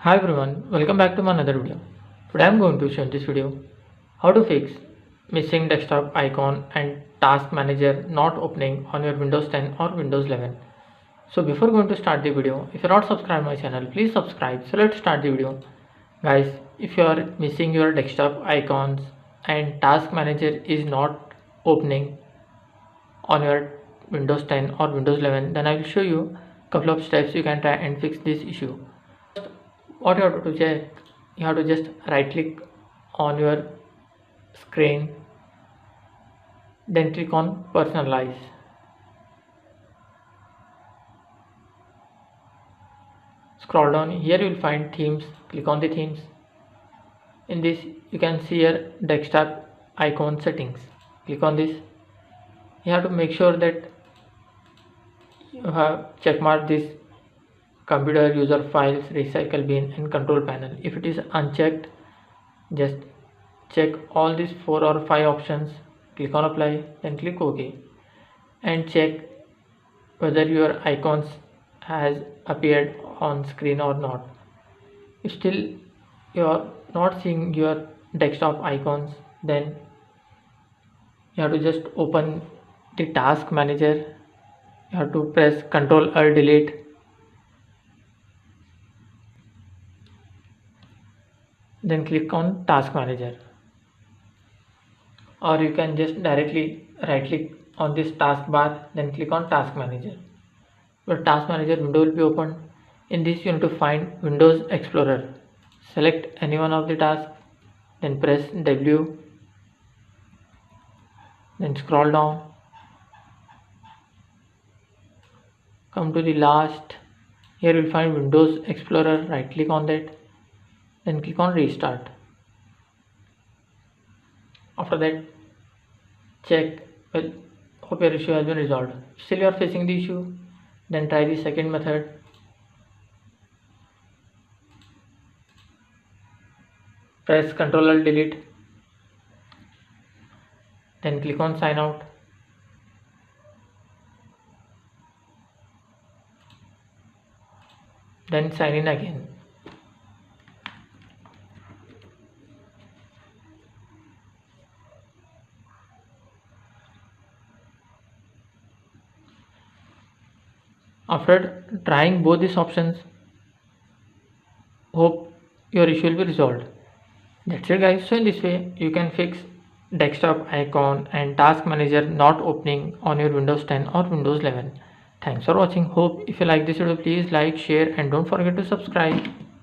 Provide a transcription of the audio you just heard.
Hi everyone, welcome back to my another video. Today I am going to show in this video how to fix missing desktop icon and task manager not opening on your Windows 10 or Windows 11. So before going to start the video, if you are not subscribed my channel, please subscribe. So let's start the video. Guys, if you are missing your desktop icons and task manager is not opening on your Windows 10 or Windows 11, then I will show you a couple of steps you can try and fix this issue. What you have to check, you have to just right click on your screen, then click on personalize. Scroll down, here you will find themes, click on the themes. In this you can see your desktop icon settings, click on this. You have to make sure that you have checkmarked this computer, user files, recycle bin and control panel. If it is unchecked, just check all these 4 or 5 options, click on apply, then click OK and check whether your icons has appeared on screen or not. If still you are not seeing your desktop icons, then you have to just open the task manager. You have to press Ctrl Alt Delete, then click on task manager, or you can just directly right click on this taskbar, then click on task manager. Your task manager window will be opened. In this you need to find Windows Explorer. Select any one of the tasks, then press W, then scroll down, come to the last. Here you will find Windows Explorer, right click on that, then click on restart. After that, check, well, hope your issue has been resolved. Still you are facing the issue, then try the second method. Press Ctrl Alt Delete, then click on sign out. Then sign in again. After trying both these options, hope your issue will be resolved. That's it guys. So in this way you can fix desktop icon and task manager not opening on your Windows 10 or Windows 11. Thanks for watching. Hope if you like this video, please like, share and don't forget to subscribe.